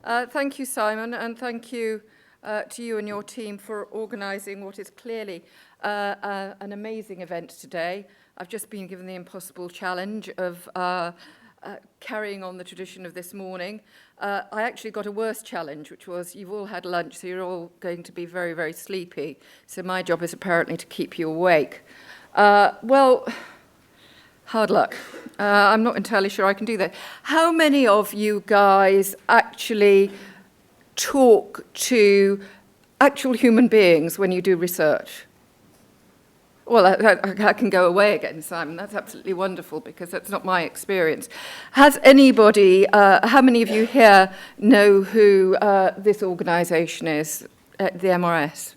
Thank you, Simon, and thank you to you and your team for organising what is clearly an amazing event today. I've just been given the impossible challenge of carrying on the tradition of this morning. I actually got a worse challenge, which was you've all had lunch, so you're all going to be very, very sleepy. So my job is apparently to keep you awake. Well, hard luck. I'm not entirely sure I can do that. How many of you guys actually talk to actual human beings when you do research? Well, I can go away again, Simon. That's absolutely wonderful because that's not my experience. Has anybody, how many of you here know who this organisation is, the MRS?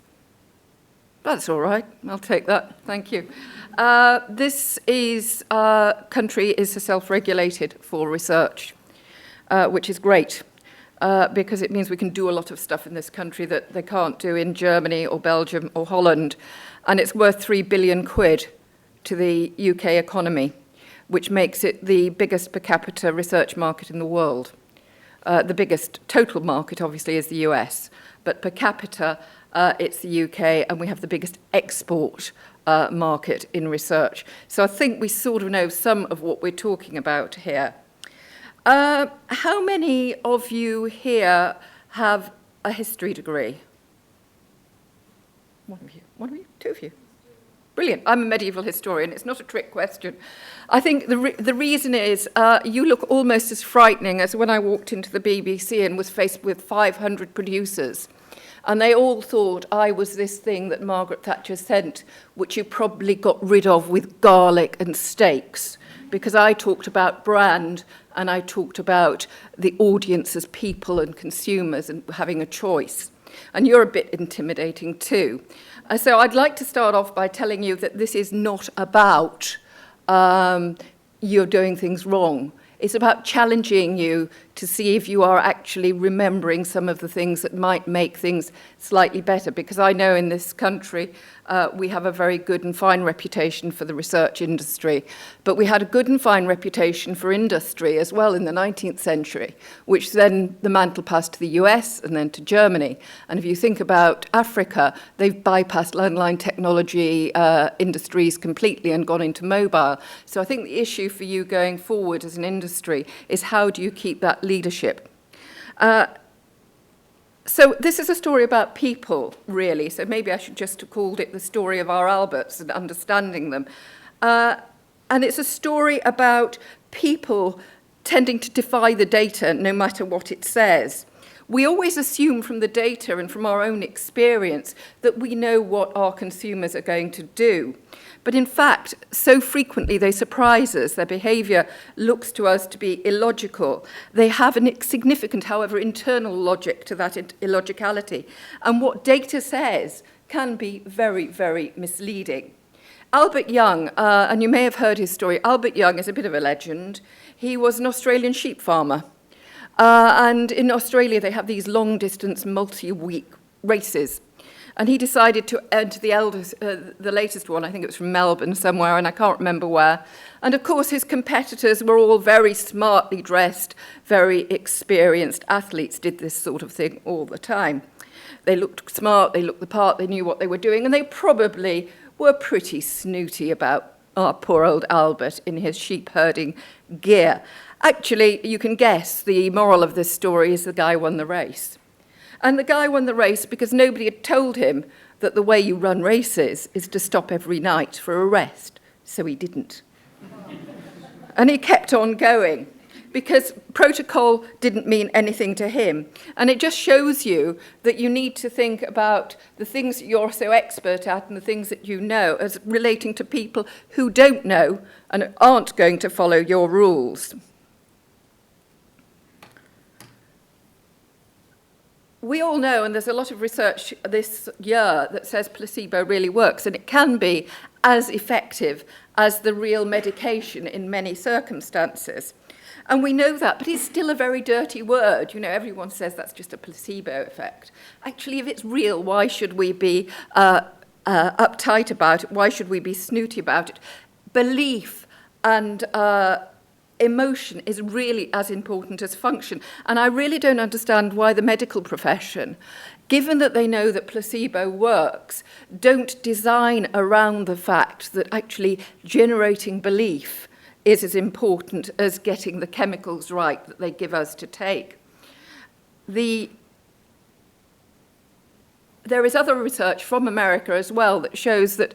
That's all right. I'll take that. Thank you. This country is self-regulated for research, which is great because it means we can do a lot of stuff in this country that they can't do in Germany or Belgium or Holland. And it's worth 3 billion quid to the UK economy, which makes it the biggest per capita research market in the world. The biggest total market, obviously, is the US, but per capita, it's the UK, and we have the biggest export market in research. So I think we sort of know some of what we're talking about here. How many of you here have a history degree? One of you? Two of you? Brilliant. I'm a medieval historian. It's not a trick question. I think the reason is you look almost as frightening as when I walked into the BBC and was faced with 500 producers. And they all thought I was this thing that Margaret Thatcher sent, which you probably got rid of with garlic and steaks, because I talked about brand and I talked about the audience as people and consumers and having a choice. And you're a bit intimidating too. So I'd like to start off by telling you that this is not about you're doing things wrong. It's about challenging you to see if you are actually remembering some of the things that might make things slightly better. Because I know in this country we have a very good and fine reputation for the research industry. But we had a good and fine reputation for industry as well in the 19th century, which then the mantle passed to the US and then to Germany. And if you think about Africa, they've bypassed landline technology industries completely and gone into mobile. So I think the issue for you going forward as an industry is how do you keep that leadership? So this is a story about people, really. So maybe I should just have called it the story of our Alberts and understanding them. And it's a story about people tending to defy the data no matter what it says. We always assume from the data and from our own experience that we know what our consumers are going to do. But in fact, so frequently they surprise us. Their behaviour looks to us to be illogical. They have a significant, however, internal logic to that illogicality. And what data says can be very, very misleading. Albert Young, and you may have heard his story, Albert Young is a bit of a legend. He was an Australian sheep farmer. And in Australia, they have these long-distance, multi-week races. And he decided to enter the latest one. I think it was from Melbourne somewhere, and I can't remember where. And of course, his competitors were all very smartly dressed, very experienced athletes, did this sort of thing all the time. They looked smart, they looked the part, they knew what they were doing, and they probably were pretty snooty about our poor old Albert in his sheep herding gear. Actually, you can guess the moral of this story is the guy won the race. And the guy won the race because nobody had told him that the way you run races is to stop every night for a rest. So he didn't. And he kept on going because protocol didn't mean anything to him. And it just shows you that you need to think about the things that you're so expert at and the things that you know as relating to people who don't know and aren't going to follow your rules. We all know, and there's a lot of research this year that says placebo really works, and it can be as effective as the real medication in many circumstances. And we know that, but it's still a very dirty word. You know, everyone says that's just a placebo effect. Actually, if it's real, why should we be uptight about it? Why should we be snooty about it? Belief and emotion is really as important as function. And I really don't understand why the medical profession, given that they know that placebo works, don't design around the fact that actually generating belief is as important as getting the chemicals right that they give us to take. There is other research from America as well that shows that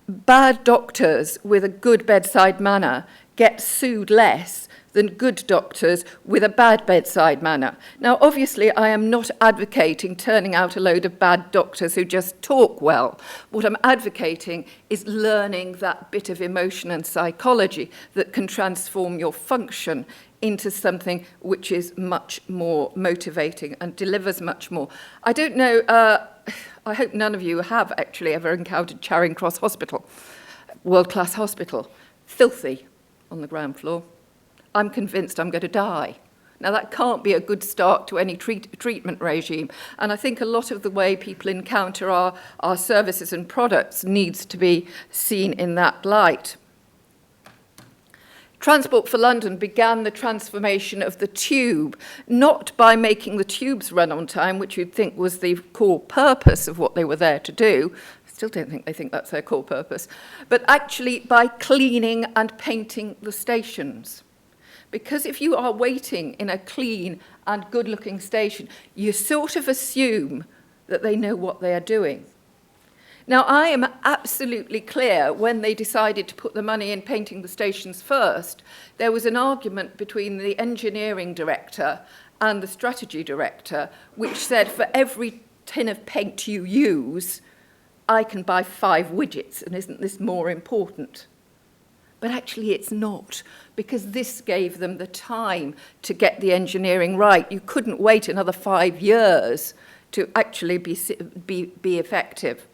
bad doctors with a good bedside manner get sued less than good doctors with a bad bedside manner. Now, obviously, I am not advocating turning out a load of bad doctors who just talk well. What I'm advocating is learning that bit of emotion and psychology that can transform your function into something which is much more motivating and delivers much more. I don't know, I hope none of you have actually ever encountered Charing Cross Hospital, world-class hospital, filthy on the ground floor. I'm convinced I'm going to die. Now, that can't be a good start to any treatment regime. And I think a lot of the way people encounter our services and products needs to be seen in that light. Transport for London began the transformation of the tube, not by making the tubes run on time, which you'd think was the core purpose of what they were there to do. I still don't think they think that's their core purpose, but actually by cleaning and painting the stations. Because if you are waiting in a clean and good-looking station, you sort of assume that they know what they are doing. Now, I am absolutely clear when they decided to put the money in painting the stations first, there was an argument between the engineering director and the strategy director, which said, for every tin of paint you use, I can buy 5 widgets, and isn't this more important? But actually it's not, because this gave them the time to get the engineering right. You couldn't wait another 5 years to actually be effective.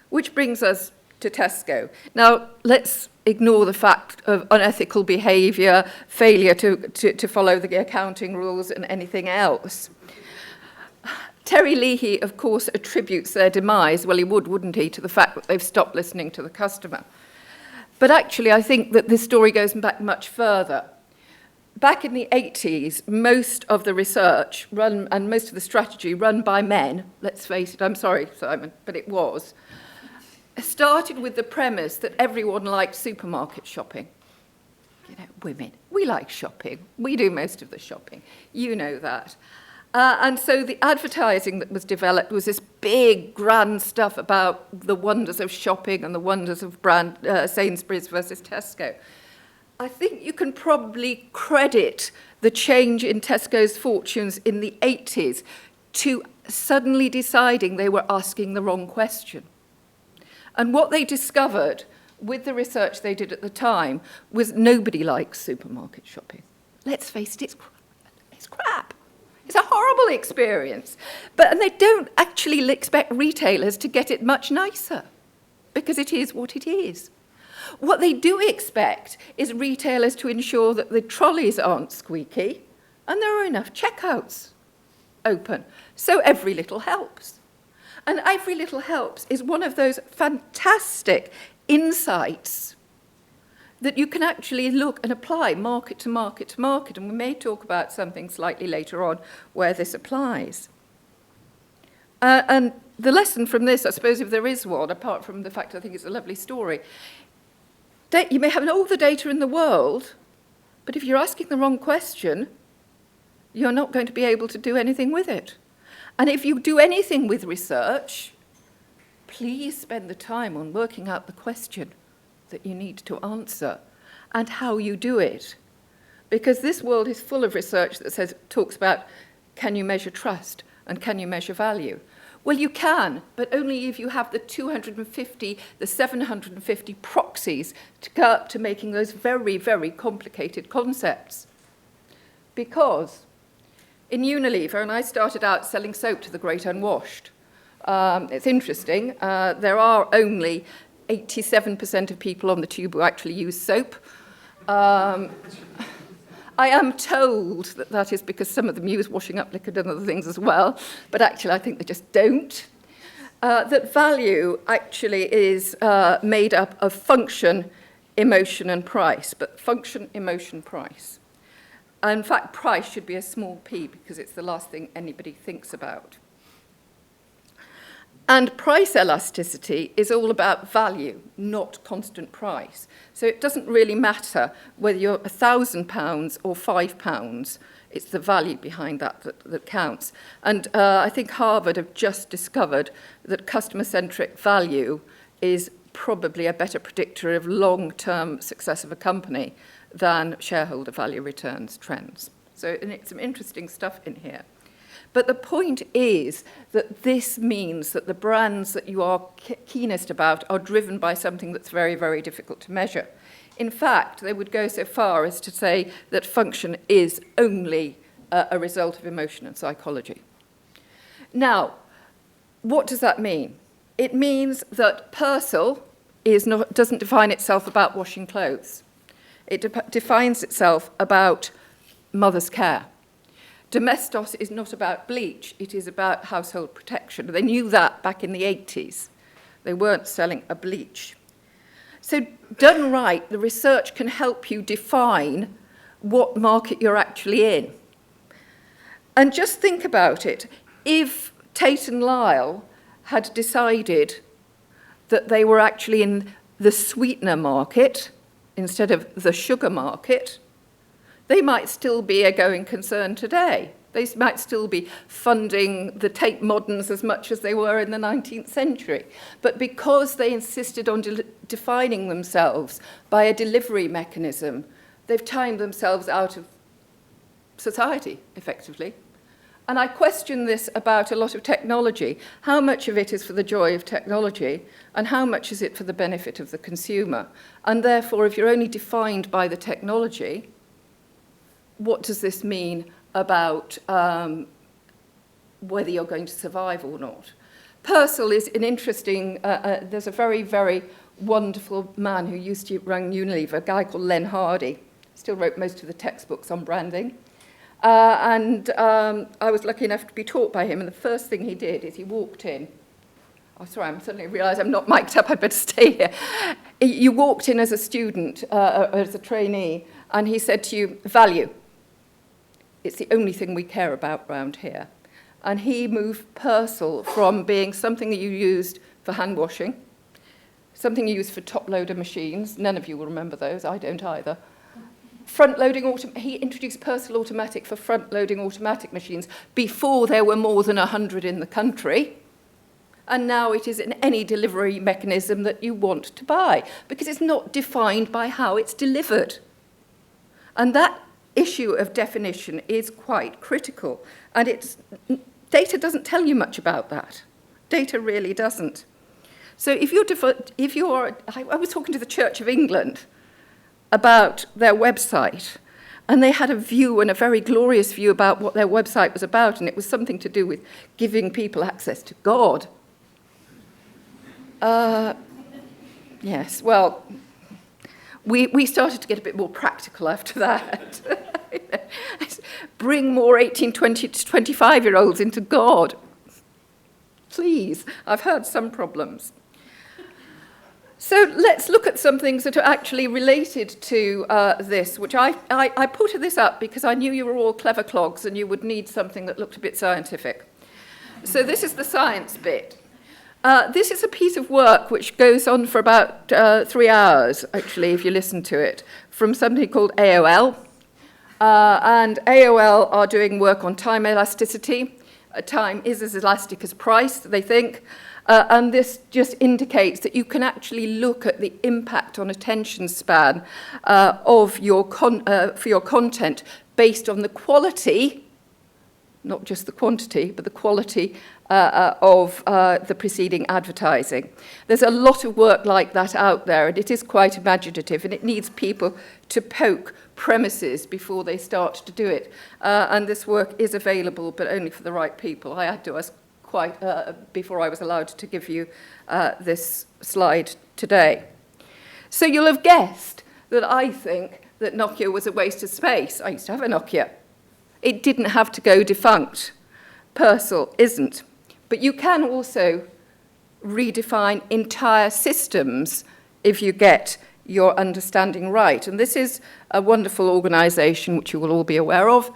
Which brings us to Tesco. Now, let's ignore the fact of unethical behaviour, failure to follow the accounting rules and anything else. Terry Leahy, of course, attributes their demise, well, he would, wouldn't he, to the fact that they've stopped listening to the customer. But actually, I think that this story goes back much further. Back in the 80s, most of the research and most of the strategy run by men, let's face it, I'm sorry, Simon, but it was, started with the premise that everyone liked supermarket shopping. You know, women, we like shopping. We do most of the shopping. You know that. And so the advertising that was developed was this big, grand stuff about the wonders of shopping and the wonders of brand Sainsbury's versus Tesco. I think you can probably credit the change in Tesco's fortunes in the 80s to suddenly deciding they were asking the wrong question. And what they discovered with the research they did at the time was nobody likes supermarket shopping. Let's face it, it's crap. It's a horrible experience. And they don't actually expect retailers to get it much nicer, because it is what it is. What they do expect is retailers to ensure that the trolleys aren't squeaky and there are enough checkouts open. So every little helps. And every little helps is one of those fantastic insights that you can actually look and apply market to market to market. And we may talk about something slightly later on where this applies. And the lesson from this, I suppose, if there is one, apart from the fact I think it's a lovely story, you may have all the data in the world, but if you're asking the wrong question, you're not going to be able to do anything with it. And if you do anything with research, please spend the time on working out the question that you need to answer and how you do it. Because this world is full of research that talks about, can you measure trust and can you measure value? Well, you can, but only if you have the 250, the 750 proxies to go up to making those very, very complicated concepts. Because in Unilever, and I started out selling soap to the great unwashed. It's interesting. There are only 87% of people on the tube who actually use soap. I am told that that is because some of them use washing up liquid and other things as well, but actually I think they just don't. That value actually is made up of function, emotion and price, but function, emotion, price. In fact, price should be a small p because it's the last thing anybody thinks about. And price elasticity is all about value, not constant price. So it doesn't really matter whether you're £1,000 or £5. It's the value behind that counts. And I think Harvard have just discovered that customer-centric value is probably a better predictor of long-term success of a company than shareholder value returns trends. So it's some interesting stuff in here. But the point is that this means that the brands that you are keenest about are driven by something that's very, very difficult to measure. In fact, they would go so far as to say that function is only a result of emotion and psychology. Now, what does that mean? It means that Purcell doesn't define itself about washing clothes. It defines itself about mother's care. Domestos is not about bleach, it is about household protection. They knew that back in the 80s. They weren't selling a bleach. So done right, the research can help you define what market you're actually in. And just think about it. If Tate and Lyle had decided that they were actually in the sweetener market instead of the sugar market, they might still be a going concern today. They might still be funding the Tate Moderns as much as they were in the 19th century. But because they insisted on defining themselves by a delivery mechanism, they've timed themselves out of society, effectively. And I question this about a lot of technology. How much of it is for the joy of technology, and how much is it for the benefit of the consumer? And therefore, if you're only defined by the technology, what does this mean about whether you're going to survive or not? Purcell is an interesting, there's a very, very wonderful man who used to run Unilever, a guy called Len Hardy, still wrote most of the textbooks on branding. I was lucky enough to be taught by him, and the first thing he did is he walked in. Oh, sorry, I'm suddenly realised I'm not mic'd up, I'd better stay here. You walked in as a student, as a trainee, and he said to you, value. It's the only thing we care about round here. And he moved Purcell from being something that you used for hand washing, something you used for top-loader machines. None of you will remember those, I don't either. He introduced Purcell Automatic for front-loading automatic machines before there were more than 100 in the country. And now it is in any delivery mechanism that you want to buy, because it's not defined by how it's delivered. And that issue of definition is quite critical. And data doesn't tell you much about that. Data really doesn't. So I was talking to the Church of England about their website, and they had a view, and a very glorious view, about what their website was about, and it was something to do with giving people access to God. Yes, well, we started to get a bit more practical after that. Bring more 18, 20 to 25-year-olds into God. Please, I've heard some problems. So let's look at some things that are actually related to this, which I put this up because I knew you were all clever clogs and you would need something that looked a bit scientific. So this is the science bit. This is a piece of work which goes on for about 3 hours, actually, if you listen to it, from somebody called AOL. And AOL are doing work on time elasticity. Time is as elastic as price, they think. And this just indicates that you can actually look at the impact on attention span for your content based on the quality, not just the quantity, but the quality of the preceding advertising. There's a lot of work like that out there, and it is quite imaginative, and it needs people to poke premises before they start to do it. And this work is available, but only for the right people. I had to ask before I was allowed to give you this slide today. So you'll have guessed that I think that Nokia was a waste of space. I used to have a Nokia. It didn't have to go defunct. Purcell isn't. But you can also redefine entire systems if you get your understanding right. And this is a wonderful organisation which you will all be aware of,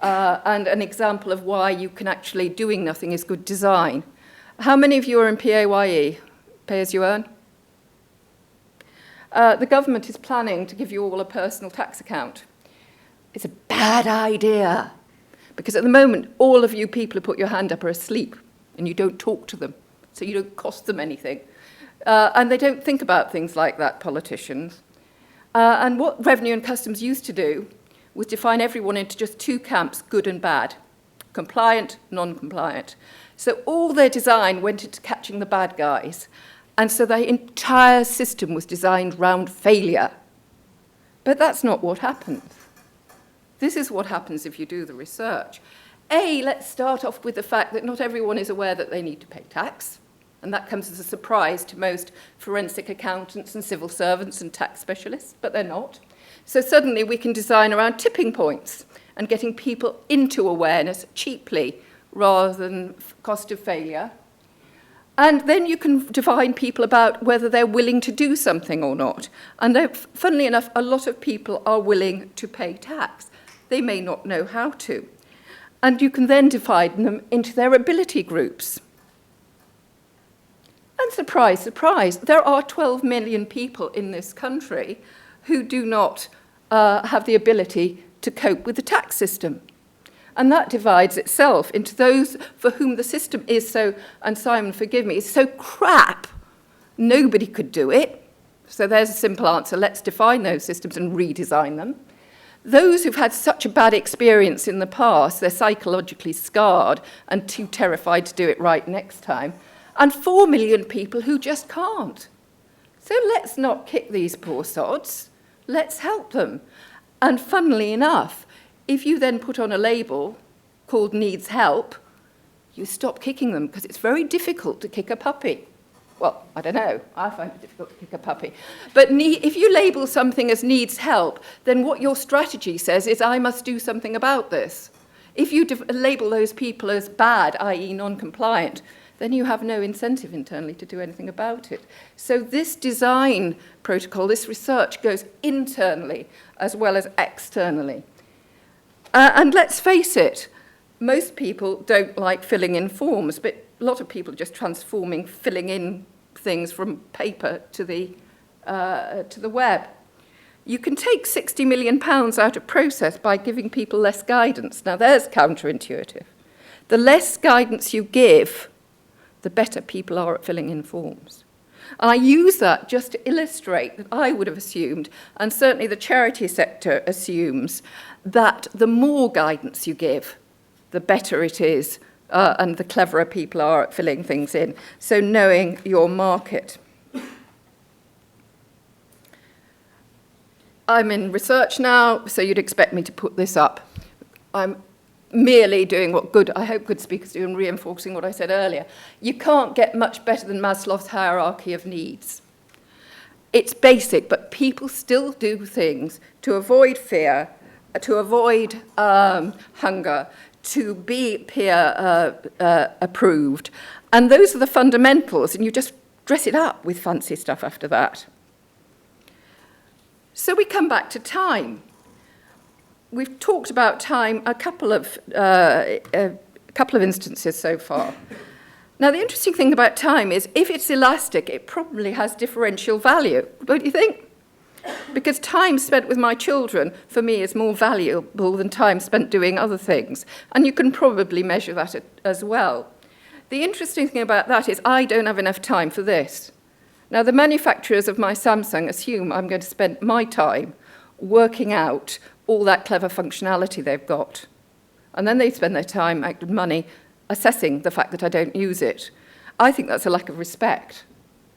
and an example of why you can actually doing nothing is good design. How many of you are in PAYE, pay as you earn? The government is planning to give you all a personal tax account. It's a bad idea, because at the moment, all of you people who put your hand up are asleep, and you don't talk to them, so you don't cost them anything. And they don't think about things like that, politicians. And what Revenue and Customs used to do was define everyone into just two camps, good and bad, compliant, non-compliant. So all their design went into catching the bad guys. And so the entire system was designed round failure. But that's not what happens. This is what happens if you do the research. Let's start off with the fact that not everyone is aware that they need to pay tax. And that comes as a surprise to most forensic accountants and civil servants and tax specialists, but they're not. So suddenly we can design around tipping points and getting people into awareness cheaply rather than cost of failure. And then you can define people about whether they're willing to do something or not. And funnily enough, a lot of people are willing to pay tax. They may not know how to. And you can then divide them into their ability groups. And surprise, surprise, there are 12 million people in this country who do not have the ability to cope with the tax system. And that divides itself into those for whom the system is so, and Simon, forgive me, is so crap, nobody could do it. So there's a simple answer, let's define those systems and redesign them. Those who've had such a bad experience in the past, they're psychologically scarred and too terrified to do it right next time. And 4 million people who just can't. So let's not kick these poor sods, let's help them. And funnily enough, if you then put on a label called needs help, you stop kicking them because it's very difficult to kick a puppy. Well, I don't know, I find it difficult to kick a puppy. But if you label something as needs help, then what your strategy says is I must do something about this. If you label those people as bad, i.e. non-compliant, then you have no incentive internally to do anything about it. So this design protocol, this research goes internally as well as externally. And let's face it, most people don't like filling in forms, but a lot of people are just transforming filling in things from paper to the web. You can take £60 million out of process by giving people less guidance. Now, there's counterintuitive. The less guidance you give, the better people are at filling in forms. And I use that just to illustrate that I would have assumed, and certainly the charity sector assumes, that the more guidance you give, the better it is, and the cleverer people are at filling things in. So knowing your market. I'm in research now, so you'd expect me to put this up. I'm merely doing what I hope good speakers do and reinforcing what I said earlier. You can't get much better than Maslow's hierarchy of needs. It's basic, but people still do things to avoid fear, to avoid hunger, to be peer approved. And those are the fundamentals, and you just dress it up with fancy stuff after that. So we come back to time. We've talked about time a couple of instances so far. Now, the interesting thing about time is if it's elastic, it probably has differential value, don't you think? Because time spent with my children, for me, is more valuable than time spent doing other things. And you can probably measure that as well. The interesting thing about that is I don't have enough time for this. Now, the manufacturers of my Samsung assume I'm going to spend my time working out all that clever functionality they've got. And then they spend their time and money assessing the fact that I don't use it. I think that's a lack of respect,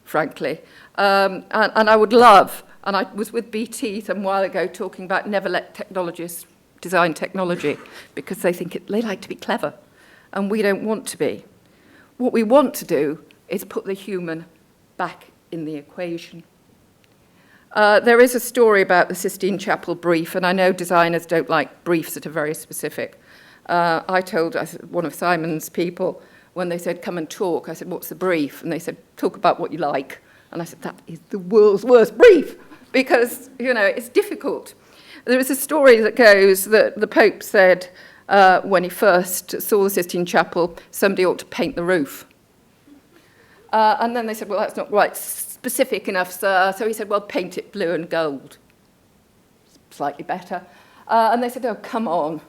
frankly. And I would love, and I was with BT some while ago talking about never let technologists design technology because they think they like to be clever, and we don't want to be. What we want to do is put the human back in the equation. There is a story about the Sistine Chapel brief, and I know designers don't like briefs that are very specific. I told one of Simon's people, when they said, come and talk, I said, what's the brief? And they said, talk about what you like. And I said, that is the world's worst brief. because, it's difficult. There is a story that goes that the Pope said when he first saw the Sistine Chapel, somebody ought to paint the roof. And then they said, well, that's not quite specific enough, sir. So he said, well, paint it blue and gold. Slightly better. And they said, oh, come on.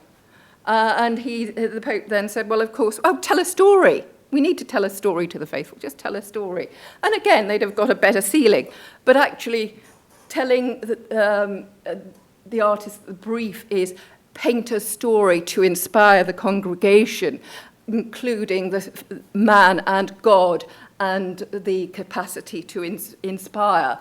And the Pope then said, well, of course, tell a story. We need to tell a story to the faithful. Just tell a story. And again, they'd have got a better ceiling. But actually, telling the artist the brief is paint a story to inspire the congregation, including the man and God and the capacity to inspire.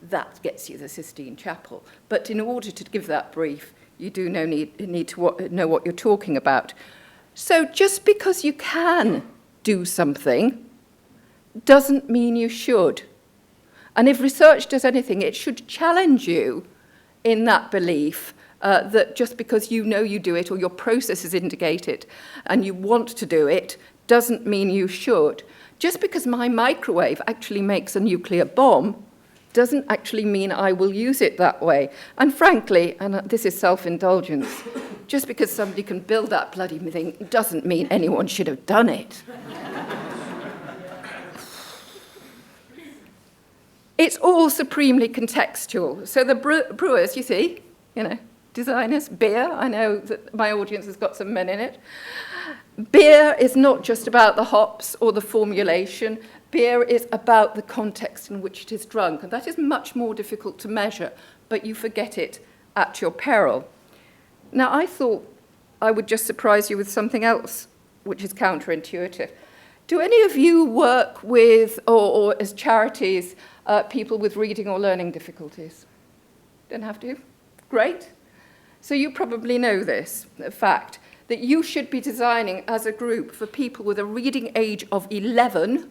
That gets you the Sistine Chapel. But in order to give that brief, you do need to know what you're talking about. So just because you can do something doesn't mean you should. And if research does anything, it should challenge you in that belief that just because you know you do it or your processes indicate it and you want to do it doesn't mean you should. Just because my microwave actually makes a nuclear bomb doesn't actually mean I will use it that way. And frankly, and this is self-indulgence, just because somebody can build that bloody thing doesn't mean anyone should have done it. It's all supremely contextual. So the brewers, you see, designers, beer, I know that my audience has got some men in it. Beer is not just about the hops or the formulation. Beer is about the context in which it is drunk, and that is much more difficult to measure, but you forget it at your peril. Now, I thought I would just surprise you with something else, which is counterintuitive. Do any of you work with, or as charities, people with reading or learning difficulties? Don't have to? Great. So you probably know this, the fact that you should be designing as a group for people with a reading age of 11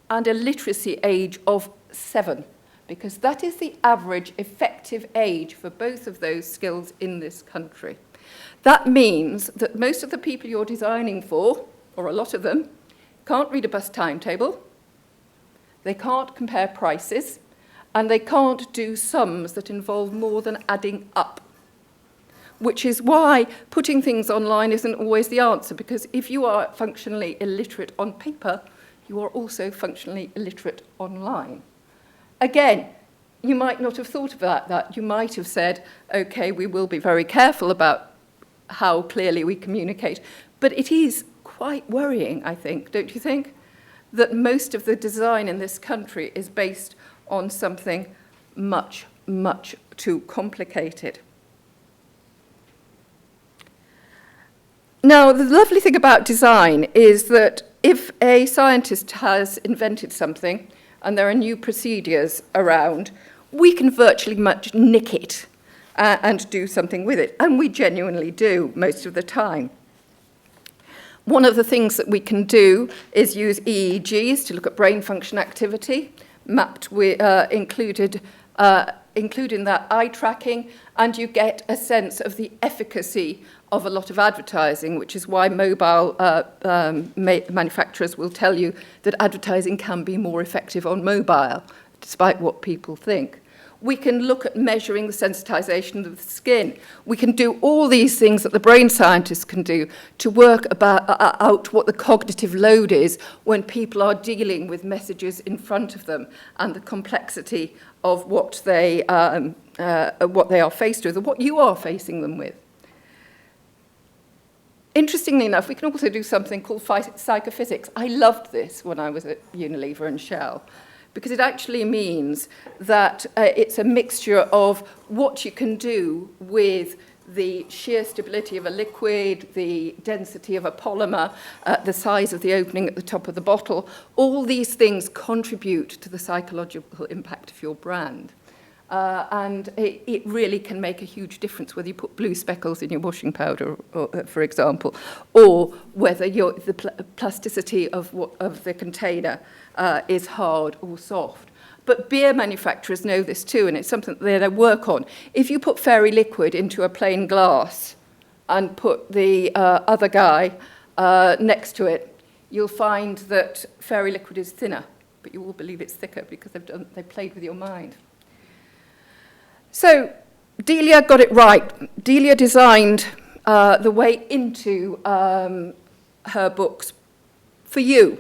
and a literacy age of 7, because that is the average effective age for both of those skills in this country. That means that most of the people you're designing for, or a lot of them, can't read a bus timetable, they can't compare prices, and they can't do sums that involve more than adding up. Which is why putting things online isn't always the answer, because if you are functionally illiterate on paper, you are also functionally illiterate online. Again, you might not have thought about that. You might have said, okay, we will be very careful about how clearly we communicate. But it is quite worrying, I think, don't you think, that most of the design in this country is based on something much, much too complicated. Now, the lovely thing about design is that if a scientist has invented something and there are new procedures around, we can virtually much nick it and do something with it. And we genuinely do most of the time. One of the things that we can do is use EEGs to look at brain function activity, mapped with, including that eye tracking, and you get a sense of the efficacy of a lot of advertising, which is why mobile manufacturers will tell you that advertising can be more effective on mobile, despite what people think. We can look at measuring the sensitization of the skin. We can do all these things that the brain scientists can do to work out what the cognitive load is when people are dealing with messages in front of them and the complexity of what they are faced with, or what you are facing them with. Interestingly enough, we can also do something called psychophysics. I loved this when I was at Unilever and Shell, because it actually means that it's a mixture of what you can do with the sheer stability of a liquid, the density of a polymer, the size of the opening at the top of the bottle. All these things contribute to the psychological impact of your brand. And it really can make a huge difference whether you put blue speckles in your washing powder, for example, or whether the plasticity of the container is hard or soft. But beer manufacturers know this too, and it's something that they work on. If you put fairy liquid into a plain glass and put the other guy next to it, you'll find that fairy liquid is thinner, but you will believe it's thicker because they've played with your mind. So Delia got it right. Delia designed the way into her books for you,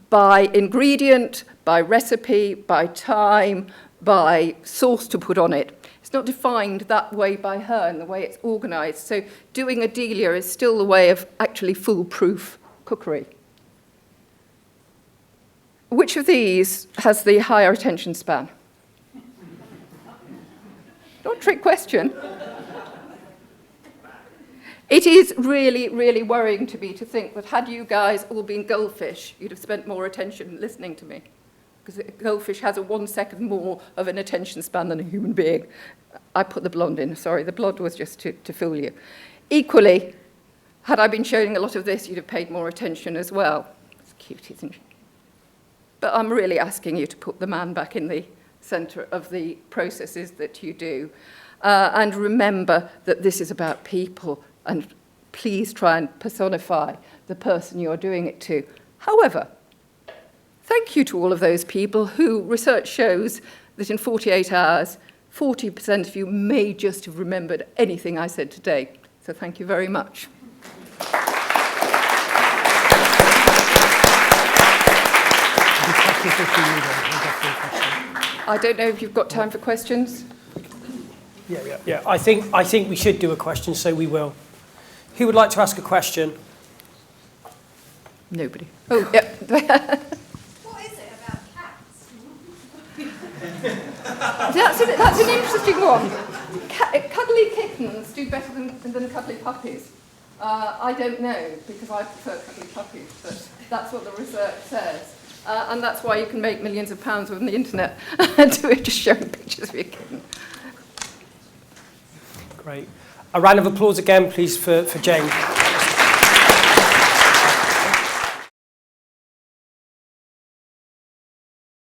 by ingredient, by recipe, by time, by sauce to put on it. It's not defined that way by her and the way it's organised. So doing a Delia is still the way of actually foolproof cookery. Which of these has the higher attention span? Not a trick question. It is really, really worrying to me to think that had you guys all been goldfish, you'd have spent more attention listening to me. Because a goldfish has a 1 second more of an attention span than a human being. I put the blonde in, sorry, the blonde was just to fool you. Equally, had I been showing a lot of this, you'd have paid more attention as well. It's cute, isn't it? But I'm really asking you to put the man back in the centre of the processes that you do. And remember that this is about people, and please try and personify the person you're doing it to. However, thank you to all of those people who research shows that in 48 hours, 40% of you may just have remembered anything I said today. So thank you very much. I don't know if you've got time for questions. Yeah. I think we should do a question, so we will. Who would like to ask a question? Nobody. Oh, yeah. What is it about cats? That's an interesting one. Cuddly kittens do better than cuddly puppies. I don't know, because I prefer cuddly puppies, but that's what the research says. And that's why you can make millions of pounds on the internet just showing pictures of your kitten. Great. A round of applause again, please, for Jane.